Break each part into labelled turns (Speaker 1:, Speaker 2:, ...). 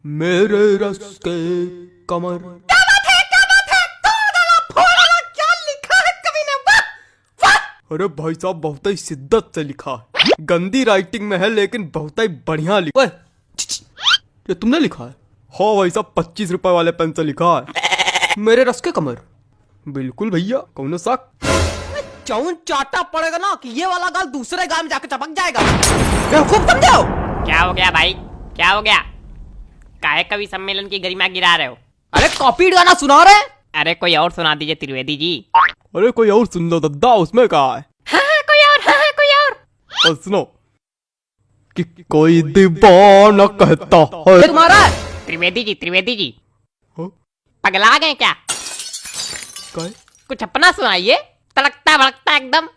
Speaker 1: मेरे रस के कमर।
Speaker 2: क्या बात है, क्या बात है, तोड़ डाला, फोड़ डाला, क्या लिखा है कवि ने, वाह वाह।
Speaker 1: अरे भाई साहब बहुत ही शिद्दत से लिखा है, गंदी राइटिंग में है लेकिन बहुत ही बढ़िया लिखा है। ये तुमने लिखा है? हाँ भाई साहब 25 रुपए वाले पेन से लिखा है, मेरे रस के कमर। बिल्कुल भैया, कौन सा
Speaker 2: चौन चाटा पड़ेगा ना कि ये वाला गाल दूसरे गाल में जाकर चपक जाएगा। बेवकूफ समझो।
Speaker 3: क्या हो गया भाई, क्या हो गया? काहे कवि सम्मेलन की गरिमा गिरा रहे हो?
Speaker 2: अरे कॉपी गाना सुना रहे।
Speaker 3: अरे कोई और सुना दीजिए त्रिवेदी जी।
Speaker 1: अरे कोई और सुन लो दद्दा, उसमें कहा है।
Speaker 3: हाँ, कोई और, हाँ, कोई और।
Speaker 1: और सुनो कि कोई दीवाना कहता है।
Speaker 2: तुम्हारा
Speaker 3: त्रिवेदी जी
Speaker 1: हाँ?
Speaker 3: पगला गए क्या?
Speaker 1: काय?
Speaker 3: कुछ अपना सुनाइए, तड़कता भड़कता एकदम।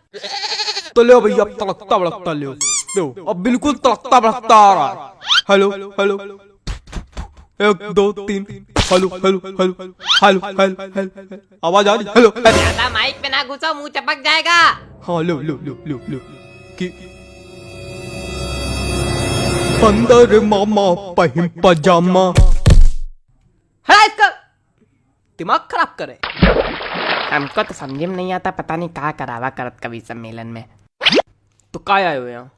Speaker 1: तो ले भैया, अब तड़कता भड़कता ले अब बिल्कुल तड़कता भड़कता आ रहा है। Hello hello, 1 2 3, hello hello hello hello hello hello, आवाज आ रही? Hello hello.
Speaker 3: ज्यादा माइक पे ना घुसो, मुंह चपक जाएगा।
Speaker 1: हाँ लो लो लो लो लो कि अंदर मामा पहिम पजामा।
Speaker 2: हटा इसका, दिमाग खराब करे।
Speaker 3: हमको तो समझ में नहीं आता, पता नहीं कहाँ करावा करत कवि सम्मेलन में।
Speaker 2: तो काय आए हुए यहाँ?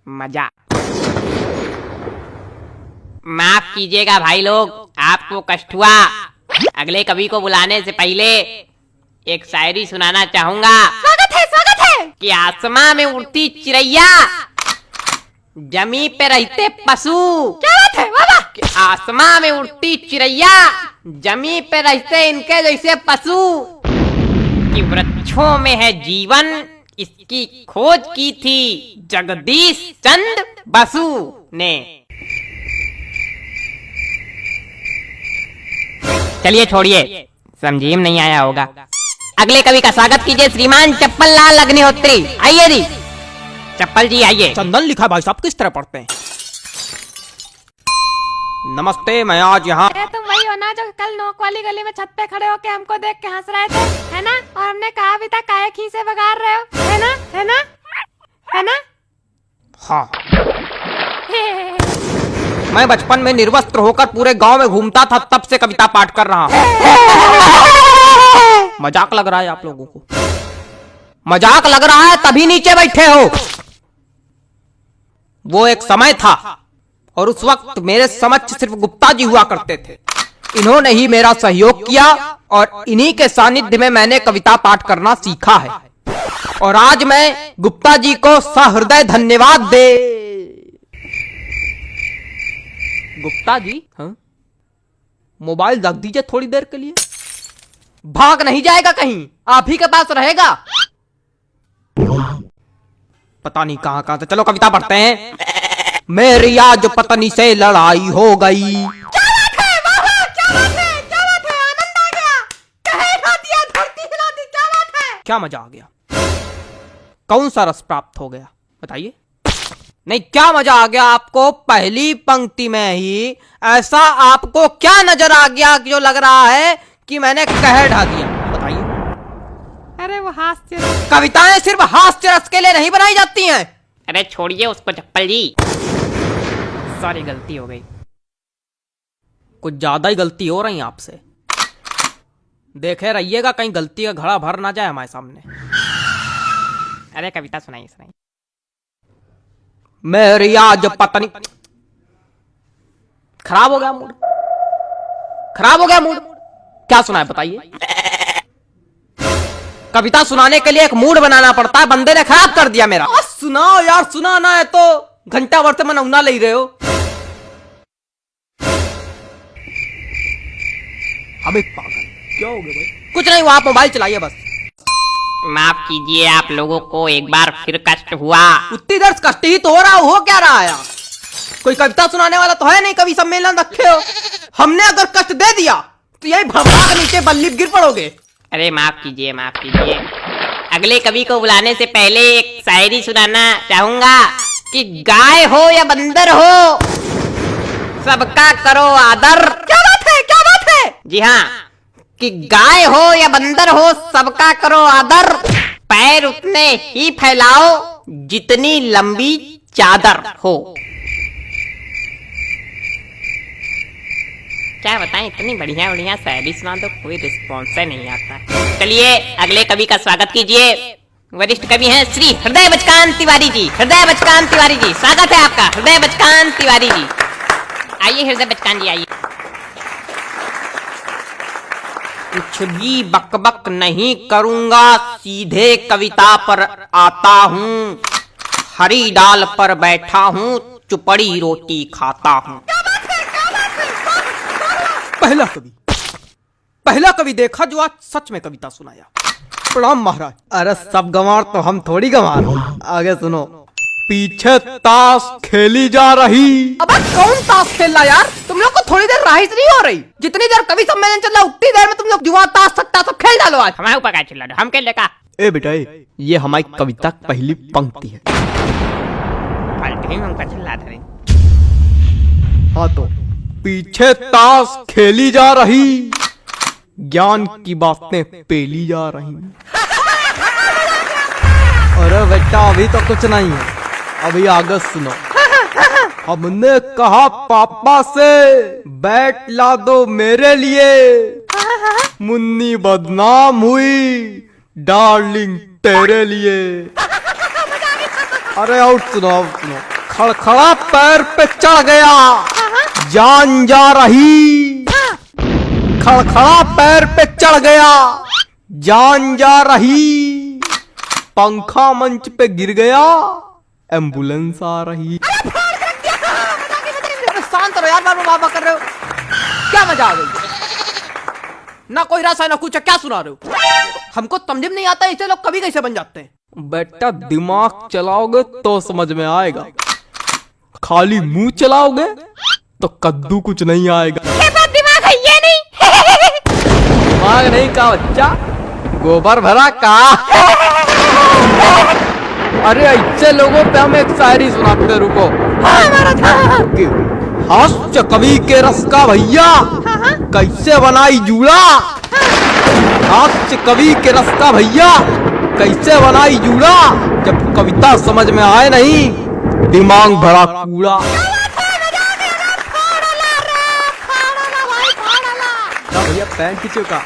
Speaker 3: मजा। माफ कीजिएगा भाई लोग, आपको कष्ट हुआ। अगले कवि को बुलाने से पहले एक शायरी सुनाना चाहूंगा।
Speaker 2: स्वागत है
Speaker 3: कि आसमां में उड़ती चिड़ैया, जमी पे रहते पशु।
Speaker 2: क्या बात है, वाह वाह।
Speaker 3: कि आसमां में उड़ती चिड़ैया, जमी पे रहते इनके जैसे पशु। कि वृक्षों में है जीवन, इसकी खोज की थी जगदीश चंद्र बसु ने। चलिए छोड़िए, समझिए नहीं आया होगा। अगले कवि का स्वागत कीजिए श्रीमान चप्पल लाल अग्निहोत्री। आइए जी, चप्पल जी आइए।
Speaker 2: चंदन लिखा भाई साहब किस तरह पढ़ते हैं? नमस्ते, मैं आज यहाँ।
Speaker 4: तुम वही हो ना जो कल नोक वाली गली में छत पे खड़े होके हमको देख के हंस रहे थे, है ना? और हमने कहा भी था काहे खीसे बगाड़ रहे हो, है ना, है ना, है ना?
Speaker 2: हाँ, मैं बचपन में निर्वस्त्र होकर पूरे गांव में घूमता था, तब से कविता पाठ कर रहा हूँ। मजाक लग रहा है आप लोगों को? मजाक लग रहा है तभी नीचे बैठे हो। वो एक समय था और उस वक्त मेरे समक्ष सिर्फ गुप्ता जी हुआ करते थे। इन्होंने ही मेरा सहयोग किया और इन्हीं के सानिध्य में मैंने कविता पाठ करना सीखा है। और आज मैं गुप्ता जी को सहृदय धन्यवाद दे। गुप्ता जी, हाँ? मोबाइल रख दीजिए थोड़ी देर के लिए। भाग नहीं जाएगा कहीं, आप ही के पास रहेगा। पता नहीं कहां कहां से। चलो कविता पढ़ते हैं। मेरी आज पत्नी से लड़ाई हो गई।
Speaker 4: क्या बात है, वाह वाह, क्या बात है, क्या बात है, आनंद आ गया। कहे हिला दिया, धरती हिला दी, क्या बात है।
Speaker 2: क्या मजा आ गया? कौन सा रस प्राप्त हो गया बताइए? नहीं, क्या मजा आ गया आपको? पहली पंक्ति में ही ऐसा आपको क्या नजर आ गया जो लग रहा है कि मैंने कह ढा दिया? बताइए।
Speaker 4: अरे वो हास्य।
Speaker 2: कविताएं सिर्फ हास्य रस के लिए नहीं बनाई जाती हैं।
Speaker 3: अरे छोड़िए उसको चप्पल जी, सॉरी गलती हो गई।
Speaker 2: कुछ ज्यादा ही गलती हो रही है आपसे। देखे रहिएगा कहीं गलती का घड़ा भर ना जाए हमारे सामने।
Speaker 3: अरे कविता सुनाइए सुनाइए।
Speaker 2: मेरी आज पत्नी। खराब हो गया मूड, खराब हो गया मूड। क्या सुनाए बताइए? कविता सुनाने के लिए एक मूड बनाना पड़ता है, बंदे ने खराब कर दिया मेरा। सुनाओ यार, सुनाना है तो घंटा भर से मनौना ले रहे हो। अबे पागल, क्या हो गया भाई? कुछ नहीं हुआ, आप मोबाइल चलाइए बस।
Speaker 3: माफ कीजिए, आप लोगों को एक बार फिर कष्ट हुआ।
Speaker 2: उतनी देर कष्ट ही तो हो रहा, हो क्या रहा है? कोई कविता सुनाने वाला तो है नहीं, कवि सम्मेलन रखे हो। हमने अगर कष्ट दे दिया तो यही भगवान के नीचे बल्ली गिर पड़ोगे।
Speaker 3: अरे माफ कीजिए, माफ कीजिए। अगले कवि को बुलाने से पहले एक शायरी सुनाना चाहूंगा। कि गाय हो या बंदर हो, सबका करो आदर।
Speaker 2: क्या बात है, क्या बात है?
Speaker 3: जी हाँ, कि गाय हो या बंदर हो, सबका करो आदर। पैर उतने ही फैलाओ जितनी लंबी चादर हो। क्या बताएं, इतनी बढ़िया बढ़िया शायरी सुना दो, कोई रिस्पॉन्स नहीं आता। चलिए अगले कवि का स्वागत कीजिए। वरिष्ठ कवि हैं श्री हृदय बचकान तिवारी जी। हृदय बचकान तिवारी जी, स्वागत है आपका। हृदय बचकान तिवारी जी, आइए हृदय बचकान जी आइए।
Speaker 2: कुछ भी बकबक नहीं करूंगा, सीधे कविता पर आता हूँ। हरी डाल पर बैठा हूँ, चुपड़ी रोटी खाता हूँ।
Speaker 1: पहला कवि देखा जो आज सच में कविता सुनाया। प्रणाम महाराज।
Speaker 2: अरे सब गंवार तो हम थोड़ी गंवार। आगे सुनो।
Speaker 1: पीछे ताश खेली जा रही।
Speaker 2: अब कौन ताश खेल रहा यार? तुम लोग को थोड़ी देर राइस नहीं हो रही? जितनी देर कवि सम्मेलन चल रहा उतनी देर में तुम लोग जुआ ताश सट्टा सब खेल डालो आज।
Speaker 3: हमारे ऊपर क्या चिल्ला रहे हो? हम खेल लेगा।
Speaker 1: ए बेटा ये हमारी कविता की पहली पंक्ति है।
Speaker 3: फालतू ही हमका चिल्ला रहे।
Speaker 1: हाँ तो पीछे ताश खेली जा रही, ज्ञान की बातें पेली जा रही।
Speaker 2: अरे बेटा अभी तो कुछ नहीं है,
Speaker 1: अभी आगे सुनो। हमने कहा पापा से बैट ला दो मेरे लिए, मुन्नी बदनाम हुई डार्लिंग तेरे लिए।
Speaker 2: अरे और सुनो खड़खड़ा पैर पे चढ़ गया,
Speaker 1: जान जा रही।
Speaker 2: खड़खड़ा पैर पे चढ़ गया,
Speaker 1: जान जा रही। पंखा मंच पे गिर गया, एम्बुलेंस आ रही।
Speaker 2: शांत रहो यार, बाबा कर रहे हो क्या? मजा आ गई? ना कोई रस है ना कुछ, क्या सुना रहे हो? हमको समझ में नहीं आता ऐसे लोग कभी कैसे बन जाते हैं।
Speaker 1: बेटा दिमाग चलाओगे तो समझ में आएगा, खाली मुंह चलाओगे तो कद्दू कुछ नहीं आएगा।
Speaker 4: दिमाग है ये नहीं।
Speaker 2: दिमाग नहीं का बच्चा, गोबर भरा का। अरे ऐसे लोगों पे हम एक शायरी सुनाते, रुको।
Speaker 1: हास्य कवि के रस का भैया कैसे बनाई जूड़ा। हास्य कवि के रस का भैया कैसे बनाई जूड़ा, जब कविता समझ में आए नहीं दिमाग भरा कूड़ा।
Speaker 2: भैया पैंट खींचो का।